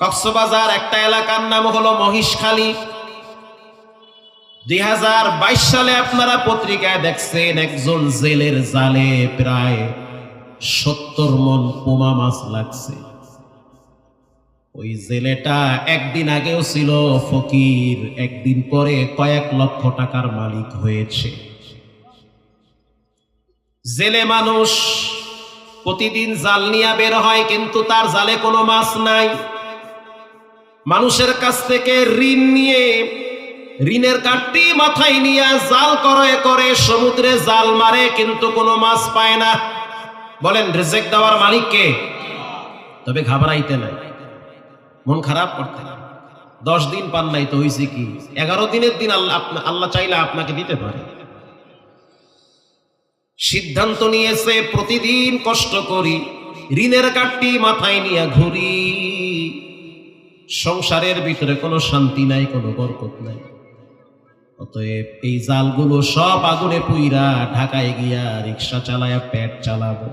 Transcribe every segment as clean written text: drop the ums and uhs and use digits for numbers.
কক্সবাজার একটা এলাকার নাম হলো মহিষখালী। 2022 সালে আপনারা পত্রিকায় দেখছেন একজন জেলের জালে প্রায় 70 মণ পোমা মাছ লাগছে। ওই জেলেটা একদিন আগেও ছিল ফকির, একদিন পরে কয়েক লক্ষ টাকার মালিক হয়েছে। জেলে মানুষ প্রতিদিন জাল নিয়ে বের হয়, কিন্তু তার জালে কোনো মাছ নাই। মানুষের কাছ থেকে ঋণ নিয়ে ঋণের কাঠটি মাথায় নিয়ে জাল করে করে সমুদ্রে জাল মারে, কিন্তু কোনো মাছ পায় না। বলেন রিজেক্ট দেওয়ার মালিক কে? তবে ঘাবড়াইতে নাই, মন খারাপ করতে না। 10 দিন পান নাই তো হইছে কি? 11 দিনের দিন আল্লাহ চাইলে আপনাকে দিতে পারে। সিদ্ধান্ত নিয়েছে প্রতিদিন কষ্ট করি, ঋণের কাঠটি মাথায় নিয়ে ঘুরি, সংসারের ভিতরে কোনো শান্তি নাই, কোনো বরকত নাই। অতএব এই জালগুলো সব আগুনে পুইরা ঢাকায় গিয়া রিক্সা চালায়া পেট চালাবো।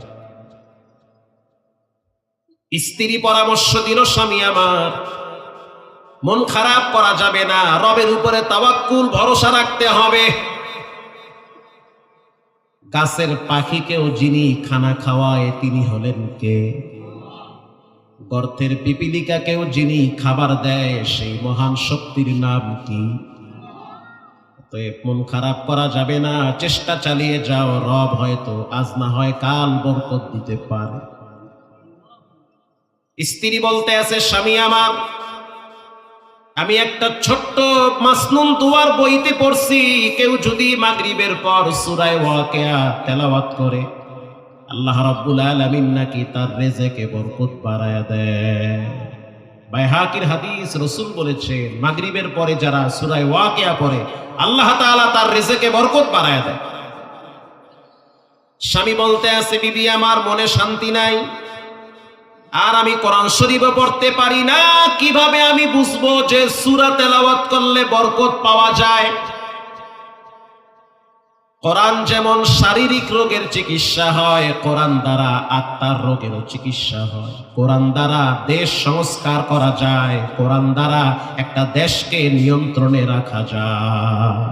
স্ত্রী পরামর্শ দিল, স্বামী আমার মন খারাপ করা যাবে না, রবের উপরে তাওয়াক্কুল ভরসা রাখতে হবে। গাছের পাখিকেও যিনি খানা খাওয়ায় তিনি হলেন কে? গর্তের পিপিলিকাকেও যিনি খাবার দেয় সেই মহান শক্তির নাম কি? অতএব মন খারাপ করা যাবে না, চেষ্টা চালিয়ে যাও। রব হয়তো আজ না হয় কাল বরকত দিতে পারে। স্ত্রী বলতে আছে, স্বামী আমার আমি একটা ছোট্ট মাসনুন দুয়ার বইতে পড়ছি, কেউ যদি মাগরিবের পর সূরা ওয়াকিয়া তেলাওয়াত করে আল্লাহ রাব্বুল আলামিন নাকি তার রিজেকে বরকত বাড়ায়া দেয়। বাইহাকির হাদিস, রাসূল বলেছেন মাগরিবের পরে যারা সূরা ওয়াকিয়া পড়ে আল্লাহ তাআলা তার রিজেকে বরকত বাড়ায়া দেয়। স্বামী বলতে আছে, বিবি আমার মনে শান্তি নাই, আর আমি কোরআন শরীফও পড়তে পারি না, কিভাবে আমি বুঝবো যে সূরা তেলাওয়াত করলে বরকত পাওয়া যায়? কোরআন যেমন শারীরিক রোগের চিকিৎসা হয়, কোরআন দ্বারা আত্মার রোগেরও চিকিৎসা হয়। কোরআন দ্বারা দেশ সংস্কার করা যায়, কোরআন দ্বারা একটা দেশকে নিয়ন্ত্রণে রাখা যায়।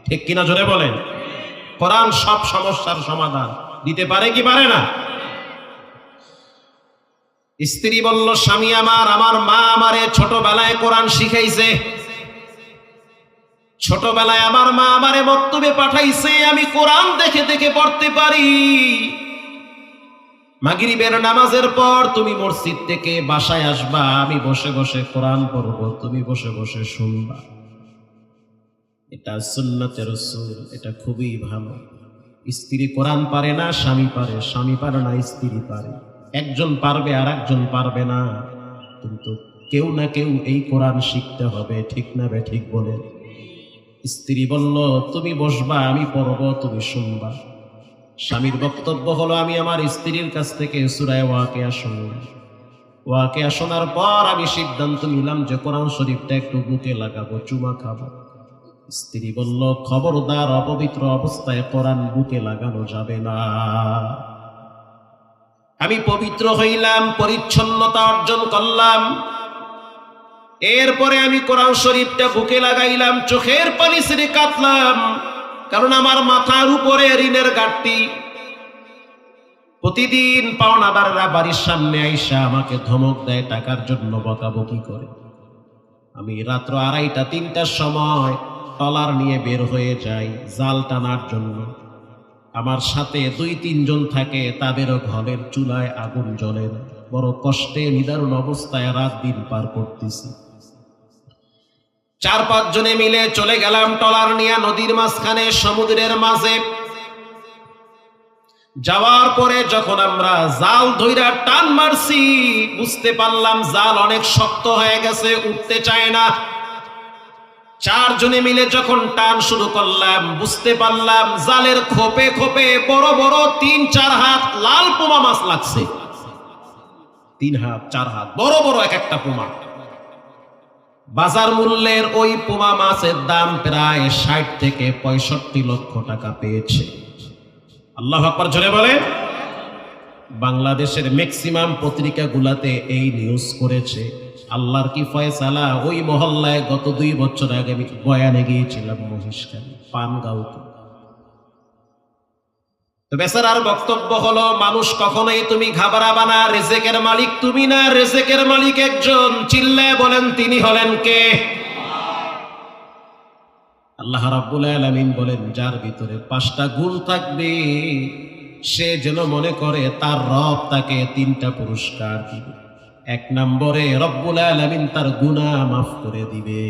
ঠিক কিনা জোরে বলেন? কোরআন সব সমস্যার সমাধান দিতে পারে কি পারে না? স্ত্রী বলল, স্বামী আমার মা আমারে ছোটবেলায় কোরআন শিখাইছে, ছোটবেলায় আমার মা আমারে মক্তবে পাঠাইছে, আমি কোরআন দেখে দেখে পড়তে পারি। মাগরিবের নামাজের পর তুমি মসজিদ থেকে বাসায় আসবা, আমি বসে বসে কোরআন পড়ব, তুমি বসে বসে শুনবা। এটা সুন্নতে রাসূল, এটা খুবই ভালো। স্ত্রী কোরআন পারে না, স্বামী পারে, স্বামী পারে না, স্ত্রী পারে। একজন পারবে আর একজন পারবে না, কিন্তু কেউ না কেউ এই কোরআন শিখতে হবে। ঠিক না বে ঠিক বলে? স্ত্রী বলল, তুমি বসবা, আমি পড়ব, তুমি শুনবা। স্বামীর বক্তব্য হলো, আমি আমার স্ত্রীর কাছ থেকে সূরা ওয়াকিয়া শুনলাম। ওয়াকিয়া শোনার পর আমি সিদ্ধান্ত নিলাম যে কোরআন শরীফটা একটু বুকে লাগাবো, চুমা খাবো। স্ত্রী বলল, খবরদার, অপবিত্র অবস্থায় কোরআন বুকে লাগানো যাবে না। আমি পবিত্র হইলাম, পরিচ্ছন্নতা অর্জন করলাম, এরপরে আমি কোরআন শরীফটা বুকে লাগাইলাম, চোখের পানি ছেড়ে কাঁদলাম, কারণ আমার মাথার উপরে ঋণের গাঁটটি। প্রতিদিন পাওনাদাররা বাড়ির সামনে আইসা আমাকে ধমক দেয়, টাকার জন্য বকাবকি করে। আমি রাত্র 2:30-3টার সময় ট্রলার নিয়ে বের হয়ে যাই জাল টানার জন্য। আমার সাথে 2-3 জন থাকে, তাদেরও ঘরের চুলায় আগুন জ্বলে, বড় কষ্টে নিদারুণ অবস্থায় রাত দিন পার করতেছি। 4-5 জনে মিলে চলে গেলাম ট্রলার নিয়ে নদীর মাঝখানে, সমুদ্রের মাঝে। যাওয়ার পরে যখন আমরা জাল ধইরা টান মারছি, বুঝতে পারলাম জাল অনেক শক্ত হয়ে গেছে, উঠতে চায় না। 4 জনে মিলে যখন টান শুরু করলাম, বুঝতে পারলাম জালের খোপে খোপে বড় বড় 3-4 হাত লাল পোমা মাছ লাগছে। 3 হাত 4 হাত বড় বড় এক একটা পোমা। বাজার মূল্যের ওই পোমা মাছের দাম প্রায় 60 থেকে 65 লক্ষ টাকা পেয়েছে। আল্লাহু আকবার জোরে বলে। বাংলাদেশের ম্যাক্সিমাম পত্রিকাগুলোতে এই নিউজ করেছে। আল্লাহর কি ফয়সালা। ওই মহল্লায় গত 2 বছর আগে আমি বয়ানে গিয়েছিলাম, মহিষখালী পানগাঁওতে। তো বেচারার বক্তব্য হলো, মানুষ কখনোই তুমি ঘাবড়াবা না, রিজিকের মালিক তুমি না, রিজিকের মালিক একজন। চিল্লায় বলেন তিনি হলেন কে? আল্লাহ রাব্বুল আলামিন বলেন, যার ভিতরে 5টা গুণ থাকবে সে যেন মনে করে তার রব তাকে 3টা পুরস্কার দিবে। 1 নম্বরে রব্বুল আলামিন তার গুনাহ মাফ করে দিবে।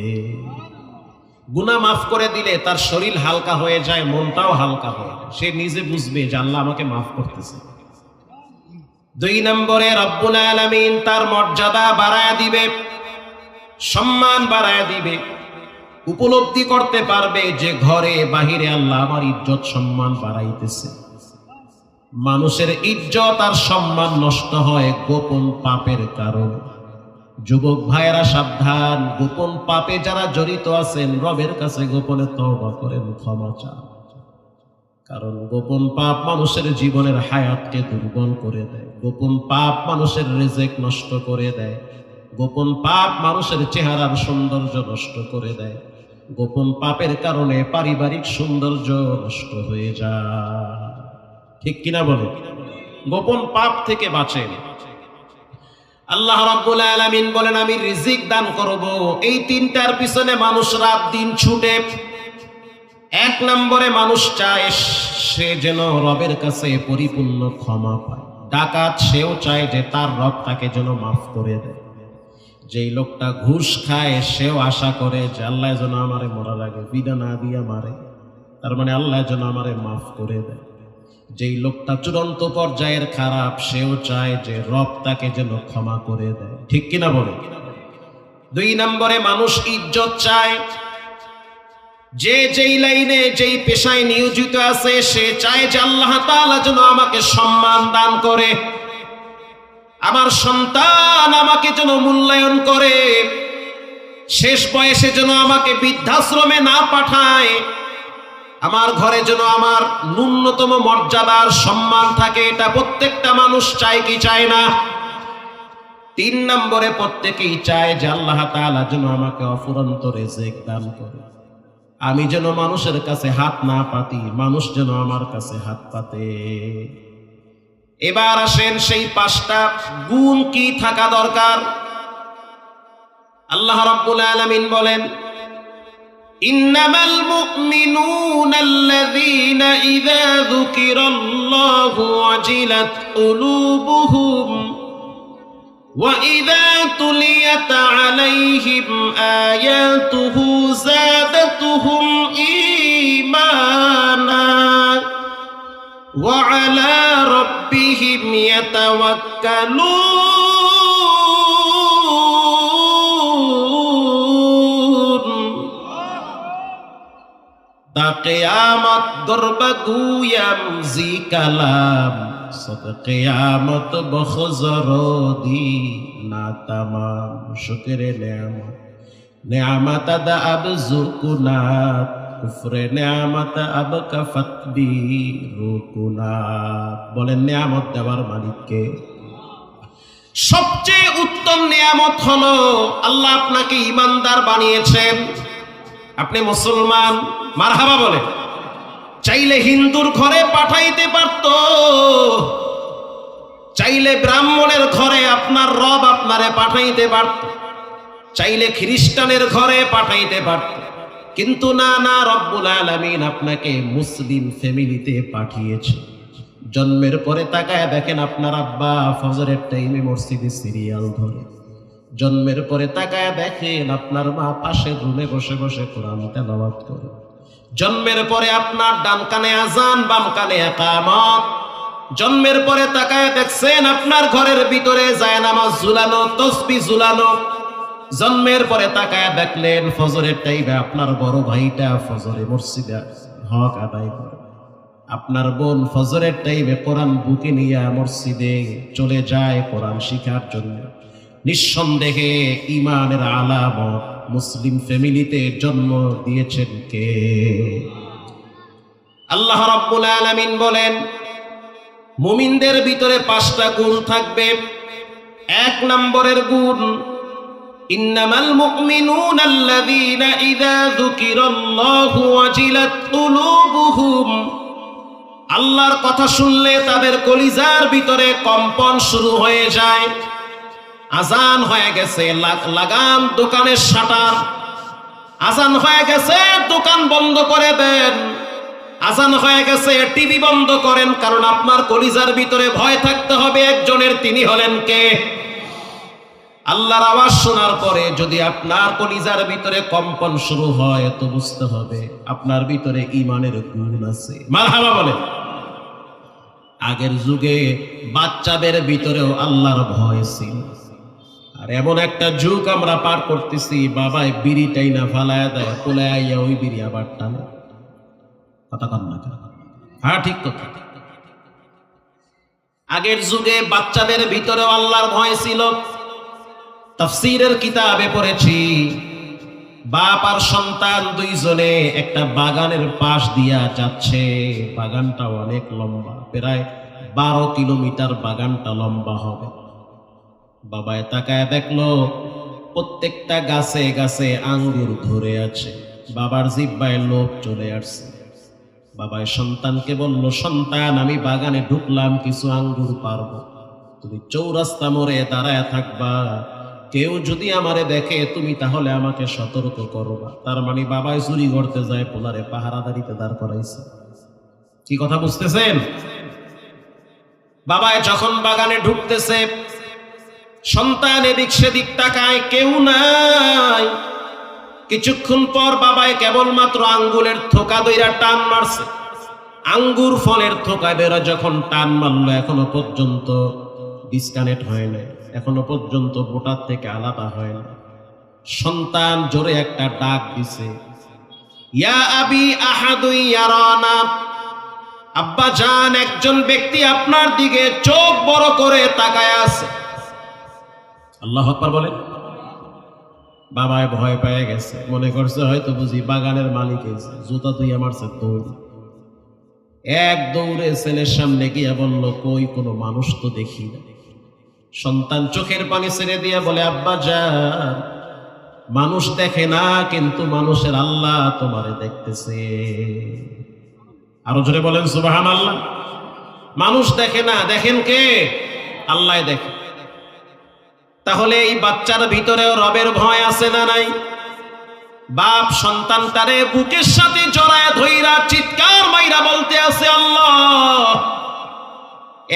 গুনাহ মাফ করে দিলে তার শরীর হালকা হয়ে যায়, মনটাও হালকা হয়ে যায়, সে নিজে বুঝবে যে আল্লাহ আমাকে মাফ করতেছে। 2 নম্বরে রব্বুল আলামিন তার মর্যাদা বাড়ায় দিবে, সম্মান বাড়ায় দিবে। উপলব্ধি করতে পারবে যে ঘরে বাহিরে আল্লাহ আমার ইজ্জত সম্মান বাড়াইতেছে। মানুষের ইজ্জত আর সম্মান নষ্ট হয় গোপন পাপের কারণে। যুবক ভাইয়েরা সাবধান, গোপন পাপে যারা জড়িত আছেন রবের কাছে গোপনে তওবা করেন, ক্ষমা চান। কারণ গোপন পাপ মানুষের জীবনের হায়াতকে দুর্বল করে দেয়, গোপন পাপ মানুষের রিজিক নষ্ট করে দেয়, গোপন পাপ মানুষের চেহারার সৌন্দর্য নষ্ট করে দেয়, গোপন পাপের কারণে পারিবারিক সৌন্দর্য নষ্ট হয়ে যায়। ঠিক কিনা বলে? গোপন পাপ থেকে বাঁচেন। আল্লাহ রাব্বুল আলামিন বলেন, আমি রিজিক দান করব। এই 3টার পিছনে মানুষ রাত দিন ছুটে। 1 নম্বরে মানুষ চায় সে যেন রবের কাছে পরিপূর্ণ ক্ষমা পায়। ডাকাত সেও চায় যে তার রব তাকে যেন মাফ করে দেয়। যেই লোকটা ঘুষ খায় সেও আশা করে যে আল্লাহ যেন আমারে মরার আগে বিনা না দিয়া মারে, তার মানে আল্লাহ যেন আমারে মাফ করে দেয়। যেই লোকটা চূড়ান্ত পর্যায়ের খারাপ সেও চায় যে রব তাকে যেন ক্ষমা করে দেয়। ঠিক কিনা বলে? 2 নম্বরে মানুষ ইজ্জত চায়। যে যেই লাইনে যেই পেশায় নিয়োজিত আছে সে চায় যে আল্লাহ তাআলা যেন আমাকে সম্মান দান করে, আমার সন্তান আমাকে যেন মূল্যায়ন করে, শেষ বয়সে যেন আমাকে বৃদ্ধাশ্রমে না পাঠায়, আমার ঘরে যেন আমার ন্যূনতম মর্যাদার সম্মান থাকে। এটা প্রত্যেকটা মানুষ চায় কি চায় না? 3 নম্বরে প্রত্যেকেই চায় যে আল্লাহ তাআলা যেন আমাকে অফুরন্ত রিজিক দান করে, আমি যেন মানুষের কাছে হাত না পাতি, মানুষ যেন আমার কাছে হাত পাতে। এবার আসেন সেই 5টা গুণ কি থাকা দরকার। আল্লাহ রাব্বুল আলামিন বলেন, ইন্নামাল মুমিনুনাল্লাযীনা ইযা যুকিরাল্লাহু ওয়াজিলাত কুলুবুহুম ওয়া ইযা তুলিয়াত আলাইহিম আয়াতুহু যাদাতুহুম ঈমানা ওয়া আলা রাব্বিহিম ইয়াতাওয়াক্কালুন। তা কিয়ামত দরবা গুয়াম জি কালাম সদ কিয়ামত বখজরদি না তামাম শুকরে নেয়ামত নেয়ামত দা আব জুকুনাত কুফরে নেয়ামত আব কাফাত বি রুকুনাত। বলেন নেয়ামত দেওয়ার মালিককে? সবচেয়ে উত্তম নেয়ামত হলো আল্লাহ আপনাকে ইমানদার বানিয়েছেন, আপনি মুসলমান। মারহাবা বলে। চাইলে হিন্দুর ঘরে পাঠাইতে পারত, চাইলে ব্রাহ্মণের ঘরে আপনার রব আপনারে পাঠাইতে পারত, চাইলে খ্রিস্টানের ঘরে পাঠাইতে পারত, কিন্তু না না, রব্বুল আলামিন আপনাকে মুসলিম ফ্যামিলিতে পাঠিয়েছে। জন্মের পরে তাকায় দেখেন আপনার আব্বা ফজরের টাইমে মসজিদে সিরিয়াল ধরে, জন্মের পরে তাকায় দেখেন আপনার মা পাশের রুমে বসে বসে কোরআন তেলাওয়াত করে, জন্মের পরে আপনার ডান কানে আজান বাম কানে ইকামত, জন্মের পরে তাকায় দেখছেন আপনার ঘরের ভিতরে জায়নামাজ ঝুলানো, তাসবিহ ঝুলানো, জন্মের পরে তাকায় দেখলেন ফজরের টাইমে আপনার বড় ভাইটা ফজরে মসজিদে হক আদায় করে, আপনার বোন ফজরের টাইমে কোরআন বুকে নিয়ে মসজিদে চলে যায় কোরআন শিখার জন্য। নিঃসন্দেহে ঈমানের আলামত মুসলিম ফ্যামিলিতে জন্ম দিয়েছেন কে? আল্লাহ রাব্বুল আলামিন বলেন, মুমিনদের ভিতরে 5টা গুণ থাকবে। 1 নম্বরের গুণ, ইন্নামাল মুমিনুনা আল্লাযীনা ইযা যুকিরাল্লাহু ওয়াজিলাত কুলুবুহুম, আল্লাহর কথা শুনলে তাদের কলিজার ভিতরে কম্পন শুরু হয়ে যায়। আজান হয়ে গেছে, লাগান দোকানের শাটার। আজান হয়ে গেছে, দোকান বন্ধ করে দেন। আজান হয়ে গেছে, টিভি বন্ধ করেন, কারণ আপনার কলিজার ভিতরে ভয় থাকতে হবে একজনের, তিনি হলেন কে? আল্লাহর আওয়াজ শোনার পরে যদি আপনার কলিজার ভিতরে কম্পন শুরু হয়, তো বুঝতে হবে আপনার ভিতরে ঈমানের গুণ আছে। মারহাবা বলে। আগের যুগে বাচ্চাদের ভিতরেও আল্লাহর ভয় ছিল, আর এমন একটা যুগ আমরা পার করতেছি, বাবাই বিড়িটাই না ফালায়া দেয়, কোলে আইয়া ওই বিড়ি আবার টানে। কথা কন না? হ্যাঁ, ঠিক কথা। আগের যুগে বাচ্চাদের ভিতরেও আল্লাহর ভয় ছিল। তাফসীরের কিতাবে পড়েছি, বাপ আর সন্তান দুইজনে একটা বাগানের পাশ দিয়া যাচ্ছে। বাগানটা অনেক লম্বা, প্রায় 12 কিলোমিটার বাগানটা লম্বা হবে। বাবায় তাকায় দেখলো প্রত্যেকটা গাছে গাছে আঙ্গুর ধরে আছে। বাবার জিহ্বায় লোভ চলে আসছে। বাবায় সন্তানকে বলল, সন্তান, আমি বাগানে ঢুকলাম, কিছু আঙ্গুর পারবো, তুমি চৌরাস্তা মোড়ে দাঁড়ায় থাকবা, কেউ যদি আমারে দেখে তুমি তাহলে আমাকে সতর্ক করবা। তার মানে বাবাই চুরি করতে যায়, পোলারে পাহারাদারিতে দাঁড় করাইছে। কি কথা বুঝতেছেন? বাবায় যখন বাগানে ঢুকতেছে, সন্তান এদিক সেদিক তাকায়, কেউ নাই। কিছুক্ষণ পর বাবায় কেবলমাত্র আঙ্গুলের থোকা দইরা টান মারছে। আঙ্গুর ফলের থোকা বেরা যখন টান মারলো, এখনো পর্যন্ত ডিসকানেক্ট হয় না, এখনো পর্যন্ত বোটার থেকে আলাদা হয় না। সন্তান জোরে একটা ডাক দিছে, ইয়া আবি আহাদু ইয়ারানা, আব্বা জান, একজন ব্যক্তি আপনার দিকে চোখ বড় করে তাকায় আছে। আল্লাহু আকবার বলেন। বাবায় ভয় পেয়ে গেছে, মনে করছে হয়তো বুঝি বাগানের মালিক এসে, জুতা তুই আমার সে দৌড়। এক দৌড়ে ছেলের সামনে গিয়া বলল, কই কোনো মানুষ তো দেখি না। সন্তান চোখের পানি ছেড়ে দিয়ে বলে, আব্বা জান, মানুষ দেখে না, কিন্তু মানুষের আল্লাহ তোমারে দেখতেছে। আরো জোরে বলেন সুবহানাল্লাহ। মানুষ দেখে না, দেখেন কে? আল্লাহ দেখে। তাহলে এই বাচ্চার ভিতরেও রবের ভয় আছে না নাই? বাপ সন্তান তারে বুকের সাথে জড়ায় ধইরা চিৎকার মাইরা বলতে আছে, আল্লাহ,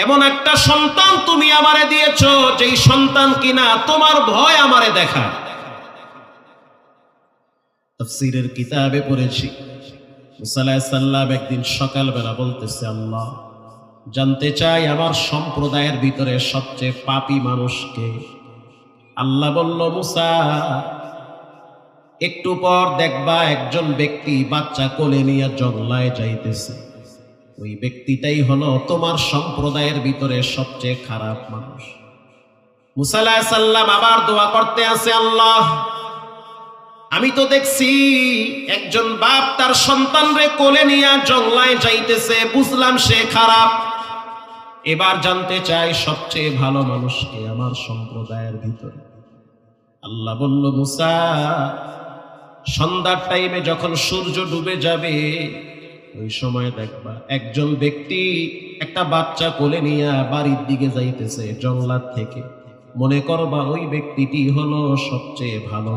এমন একটা সন্তান তুমি আমারে দিয়েছো, যেই সন্তান কিনা তোমার ভয় আমারে দেখা। তাফসীরের কিতাবে পড়েছি, মুসা আলাইহিস সালাম একদিন সকালবেলা বলতেছে, আল্লাহ, জানতে চাই আমার সম্প্রদায়ের ভিতরে সবচেয়ে পাপী মানুষকে। আল্লাহ বলল, মুসা, একটু পর দেখবা একজন ব্যক্তি বাচ্চা কোলে নিয়ে জঙ্গলায় যাইতেছে, ওই ব্যক্তিটাই হলো তোমার সম্প্রদায়ের ভিতরে সবচেয়ে খারাপ মানুষ। মুসা আলাইহিস সালাম আবার দোয়া করতে আছে, আল্লাহ, আমি তো দেখছি একজন বাপ তার সন্তানরে কোলে নিয়ে জঙ্গলায় যাইতেছে, বুঝলাম সে খারাপ। এবার জানতে চাই সবচেয়ে ভালো মানুষকে আমার সম্প্রদায়ের ভিতরে। আল্লাহ বলল, মুসা, সন্ধ্যার টাইমে যখন সূর্য ডুবে যাবে, ওই সময় দেখবা একজন ব্যক্তি একটা বাচ্চা কোলে নিয়ে বাড়ির দিকে যাইতেছে জঙ্গলার থেকে, মনে করবা ওই ব্যক্তিটি হলো সবচেয়ে ভালো।